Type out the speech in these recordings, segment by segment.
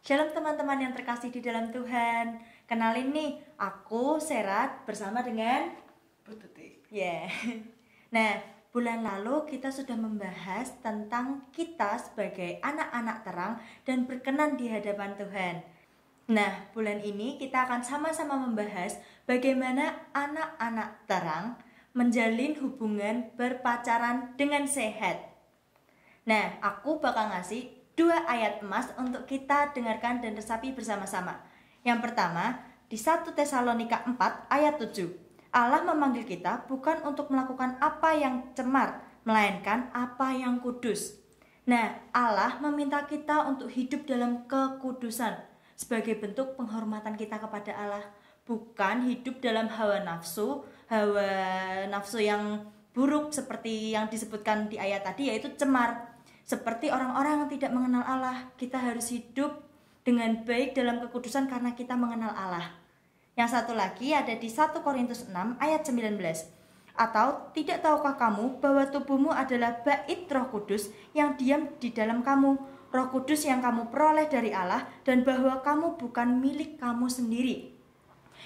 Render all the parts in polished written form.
Shalom teman-teman yang terkasih di dalam Tuhan. Kenalin nih, aku Serat bersama dengan Pututi. Nah, bulan lalu kita sudah membahas tentang kita sebagai anak-anak terang dan berkenan di hadapan Tuhan. Nah, bulan ini kita akan sama-sama membahas bagaimana anak-anak terang menjalin hubungan berpacaran dengan sehat. Nah, aku bakal ngasih 2 ayat emas untuk kita dengarkan dan resapi bersama-sama. Yang pertama, di 1 Tesalonika 4 ayat 7. Allah memanggil kita bukan untuk melakukan apa yang cemar, melainkan apa yang kudus. Nah, Allah meminta kita untuk hidup dalam kekudusan sebagai bentuk penghormatan kita kepada Allah, bukan hidup dalam hawa nafsu yang buruk seperti yang disebutkan di ayat tadi, yaitu cemar. Seperti orang-orang yang tidak mengenal Allah, kita harus hidup dengan baik dalam kekudusan karena kita mengenal Allah. Yang satu lagi ada di 1 Korintus 6 ayat 19. Atau tidak tahukah kamu bahwa tubuhmu adalah bait Roh Kudus yang diam di dalam kamu, Roh Kudus yang kamu peroleh dari Allah, dan bahwa kamu bukan milik kamu sendiri.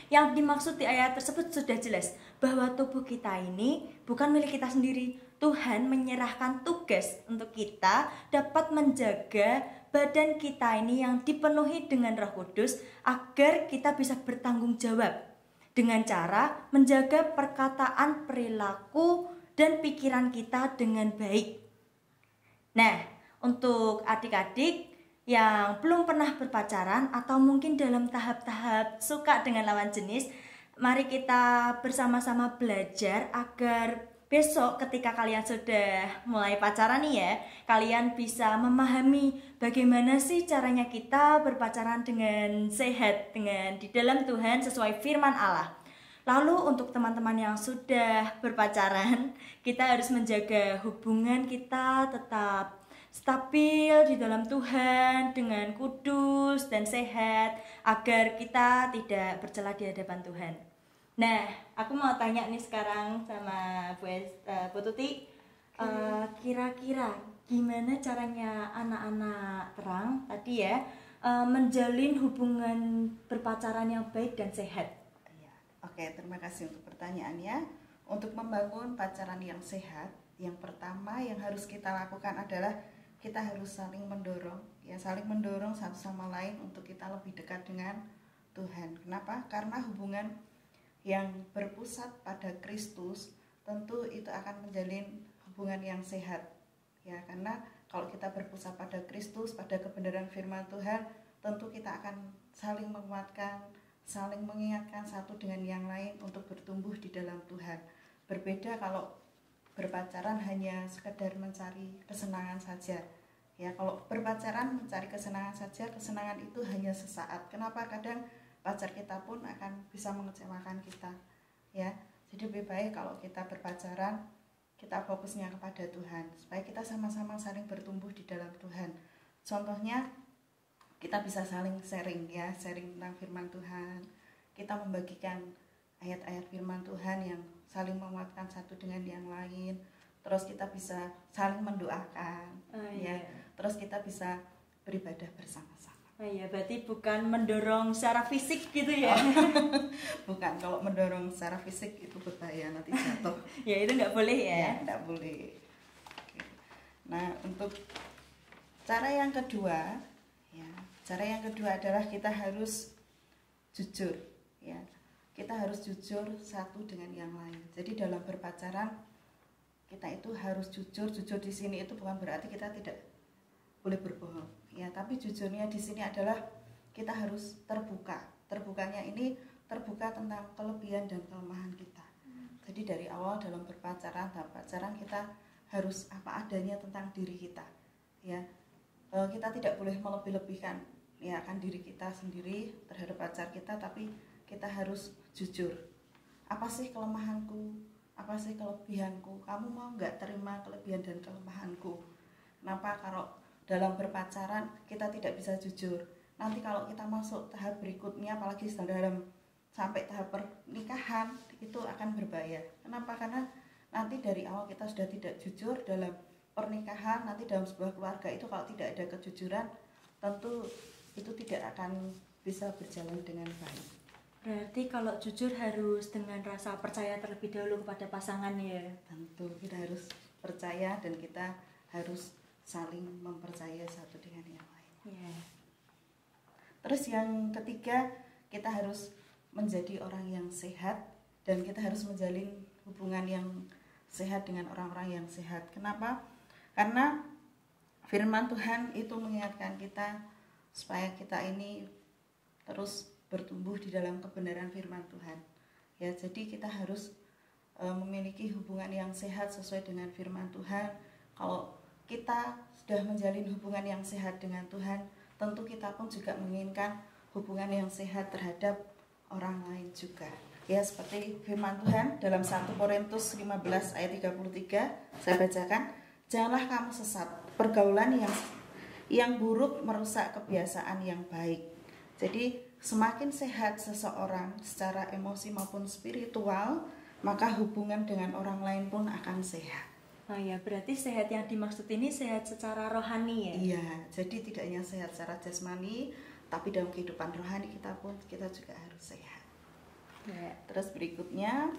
Yang dimaksud di ayat tersebut sudah jelas, bahwa tubuh kita ini bukan milik kita sendiri. Tuhan menyerahkan tugas untuk kita dapat menjaga badan kita ini yang dipenuhi dengan Roh Kudus agar kita bisa bertanggung jawab dengan cara menjaga perkataan, perilaku, dan pikiran kita dengan baik. Nah, untuk adik-adik yang belum pernah berpacaran atau mungkin dalam tahap-tahap suka dengan lawan jenis, mari kita bersama-sama belajar agar besok ketika kalian sudah mulai pacaran nih ya, kalian bisa memahami bagaimana sih caranya kita berpacaran dengan sehat, dengan di dalam Tuhan sesuai firman Allah. Lalu untuk teman-teman yang sudah berpacaran, kita harus menjaga hubungan kita tetap stabil di dalam Tuhan dengan kudus dan sehat agar kita tidak bercela di hadapan Tuhan. Nah, aku mau tanya nih sekarang sama Bu Tuti, kira-kira gimana caranya anak-anak terang tadi ya menjalin hubungan berpacaran yang baik dan sehat? Oke, terima kasih untuk pertanyaannya. Untuk membangun pacaran yang sehat, yang pertama yang harus kita lakukan adalah kita harus saling mendorong, saling mendorong satu sama lain untuk kita lebih dekat dengan Tuhan. Kenapa? Karena hubungan yang berpusat pada Kristus tentu itu akan menjalin hubungan yang sehat. Ya, karena kalau kita berpusat pada Kristus, pada kebenaran firman Tuhan, tentu kita akan saling menguatkan, saling mengingatkan satu dengan yang lain untuk bertumbuh di dalam Tuhan. Berbeda kalau berpacaran hanya sekedar mencari kesenangan saja. Ya, kalau berpacaran mencari kesenangan saja, kesenangan itu hanya sesaat. Kenapa? Kadang pacar kita pun akan bisa mengecewakan kita. Ya, jadi lebih baik kalau kita berpacaran, kita fokusnya kepada Tuhan, supaya kita sama-sama saling bertumbuh di dalam Tuhan. Contohnya, kita bisa saling sharing tentang firman Tuhan. Kita membagikan ayat-ayat firman Tuhan yang saling menguatkan satu dengan yang lain. Terus kita bisa saling mendoakan, Terus kita bisa beribadah bersama-sama. Berarti bukan mendorong secara fisik gitu ya? Bukan, kalau mendorong secara fisik itu berbahaya, nanti jatuh. Ya itu nggak boleh ya? Nggak boleh. Nah, untuk cara yang kedua adalah kita harus jujur. Kita harus jujur satu dengan yang lain. Jadi dalam berpacaran kita itu harus jujur. Jujur di sini itu bukan berarti kita tidak boleh berbohong. Tapi jujurnya di sini adalah kita harus terbuka. Terbukanya ini terbuka tentang kelebihan dan kelemahan kita. Jadi dari awal dalam berpacaran, kita harus apa adanya tentang diri kita. Kita tidak boleh melebih-lebihkan diri kita sendiri terhadap pacar kita, tapi kita harus jujur. Apa sih kelemahanku? Apa sih kelebihanku? Kamu mau nggak terima kelebihan dan kelemahanku? Kenapa kalau dalam berpacaran kita tidak bisa jujur? Nanti kalau kita masuk tahap berikutnya, apalagi dalam sampai tahap pernikahan, itu akan berbahaya. Kenapa? Karena nanti dari awal kita sudah tidak jujur dalam pernikahan, nanti dalam sebuah keluarga itu kalau tidak ada kejujuran, tentu itu tidak akan bisa berjalan dengan baik. Berarti kalau jujur harus dengan rasa percaya terlebih dahulu kepada pasangan ya. Tentu kita harus percaya dan kita harus saling mempercayai satu dengan yang lain. Ya. Terus yang ketiga, kita harus menjadi orang yang sehat dan kita harus menjalin hubungan yang sehat dengan orang-orang yang sehat. Kenapa? Karena firman Tuhan itu mengingatkan kita supaya kita ini terus bertumbuh di dalam kebenaran firman Tuhan. Ya, jadi kita harus memiliki hubungan yang sehat sesuai dengan firman Tuhan. Kalau kita sudah menjalin hubungan yang sehat dengan Tuhan, tentu kita pun juga menginginkan hubungan yang sehat terhadap orang lain juga. Ya, seperti firman Tuhan dalam 1 Korintus 15 ayat 33, saya bacakan, janganlah kamu sesat, pergaulan yang buruk merusak kebiasaan yang baik. Jadi semakin sehat seseorang secara emosi maupun spiritual, maka hubungan dengan orang lain pun akan sehat. Oh ya, berarti sehat yang dimaksud ini sehat secara rohani ya? Iya, jadi tidak hanya sehat secara jasmani, tapi dalam kehidupan rohani kita juga harus sehat. Ya. Terus berikutnya,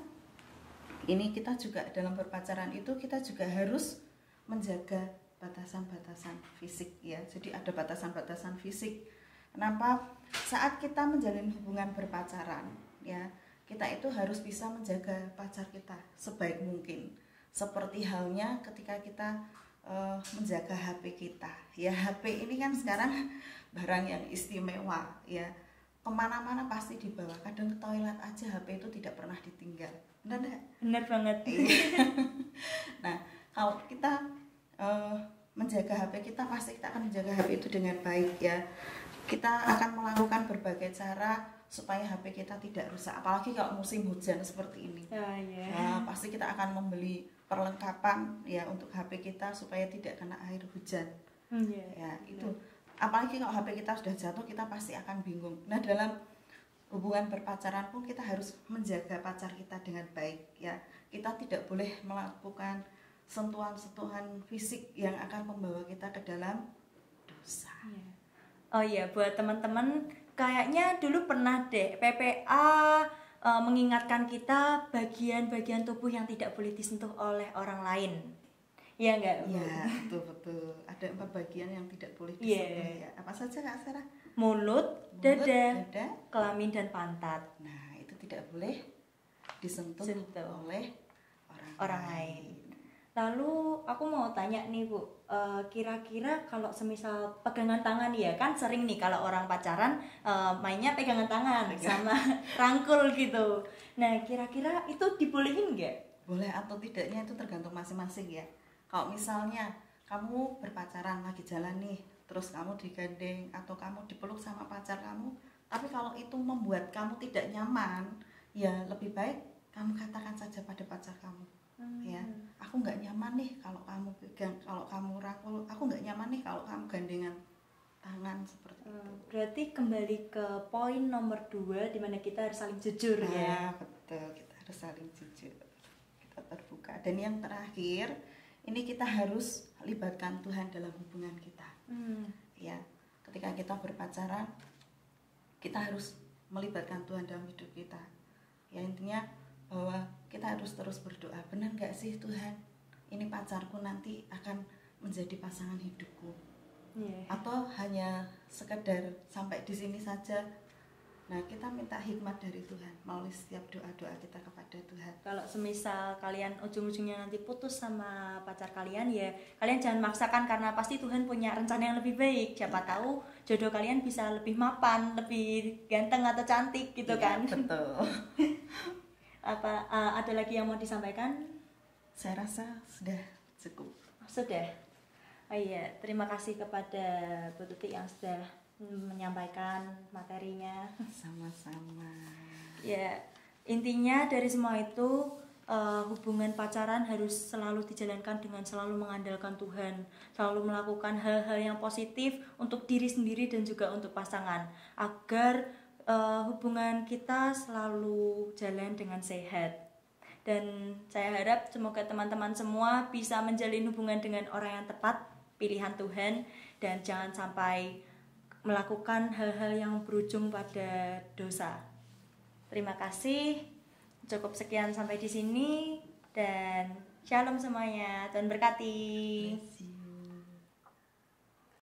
ini kita juga dalam berpacaran itu kita juga harus menjaga batasan-batasan fisik ya. Jadi ada batasan-batasan fisik. Kenapa? Saat kita menjalin hubungan berpacaran ya, kita itu harus bisa menjaga pacar kita sebaik mungkin. Seperti halnya ketika kita menjaga HP kita ya. HP ini kan sekarang barang yang istimewa ya, kemana-mana pasti dibawa. Kadang ke toilet aja HP itu tidak pernah ditinggal. Benar banget. Nah, kalau kita menjaga HP kita, pasti kita akan menjaga HP itu dengan baik ya. Kita akan melakukan berbagai cara supaya HP kita tidak rusak, apalagi kalau musim hujan seperti ini. Nah, pasti kita akan membeli perlengkapan ya untuk HP kita supaya tidak kena air hujan. Ya, itu. Apalagi kalau HP kita sudah jatuh, kita pasti akan bingung. Nah, dalam hubungan berpacaran pun kita harus menjaga pacar kita dengan baik ya. Kita tidak boleh melakukan sentuhan-sentuhan fisik yang akan membawa kita ke dalam dosa. Oh iya, buat teman-teman, kayaknya dulu pernah deh PPA mengingatkan kita bagian-bagian tubuh yang tidak boleh disentuh oleh orang lain. Iya enggak? Iya, betul. Ada 4 bagian yang tidak boleh disentuh ya. Apa saja Kak Sarah? Mulut, dada, kelamin dan pantat. Nah, itu tidak boleh disentuh oleh orang lain. Lalu aku mau tanya nih Bu, kira-kira kalau semisal pegangan tangan ya, kan sering nih kalau orang pacaran mainnya pegangan tangan sama rangkul gitu. Nah, kira-kira itu dibolehin nggak? Boleh atau tidaknya itu tergantung masing-masing ya. Kalau misalnya kamu berpacaran lagi jalan nih, terus kamu digandeng atau kamu dipeluk sama pacar kamu, tapi kalau itu membuat kamu tidak nyaman, ya lebih baik kamu katakan saja pada pacar kamu. Ya, aku nggak nyaman nih kalau kamu pegang, kalau kamu rangkul, aku nggak nyaman nih kalau kamu gandengan tangan seperti itu. Berarti kembali ke poin nomor 2 di mana kita harus saling jujur ya. Betul, kita harus saling jujur, kita terbuka. Dan yang terakhir, ini kita harus libatkan Tuhan dalam hubungan kita. Ya, ketika kita berpacaran, kita harus melibatkan Tuhan dalam hidup kita. Ya, intinya bahwa kita harus terus berdoa, benar gak sih Tuhan, ini pacarku nanti akan menjadi pasangan hidupku, atau hanya sekedar sampai di sini saja. Nah, kita minta hikmat dari Tuhan melalui setiap doa-doa kita kepada Tuhan. Kalau semisal kalian ujung-ujungnya nanti putus sama pacar kalian, ya kalian jangan maksakan, karena pasti Tuhan punya rencana yang lebih baik. Siapa tahu jodoh kalian bisa lebih mapan, lebih ganteng atau cantik gitu kan. Betul. Apa ada lagi yang mau disampaikan? Saya rasa sudah cukup. Sudah. Oh iya, terima kasih kepada Bu Tuti yang sudah menyampaikan materinya. Sama-sama. Ya, intinya dari semua itu hubungan pacaran harus selalu dijalankan dengan selalu mengandalkan Tuhan, selalu melakukan hal-hal yang positif untuk diri sendiri dan juga untuk pasangan, agar hubungan kita selalu jalan dengan sehat. Dan saya harap semoga teman-teman semua bisa menjalin hubungan dengan orang yang tepat, pilihan Tuhan, dan jangan sampai melakukan hal-hal yang berujung pada dosa. Terima kasih. Cukup sekian sampai di sini dan shalom semuanya. Tuhan berkati. Terima kasih.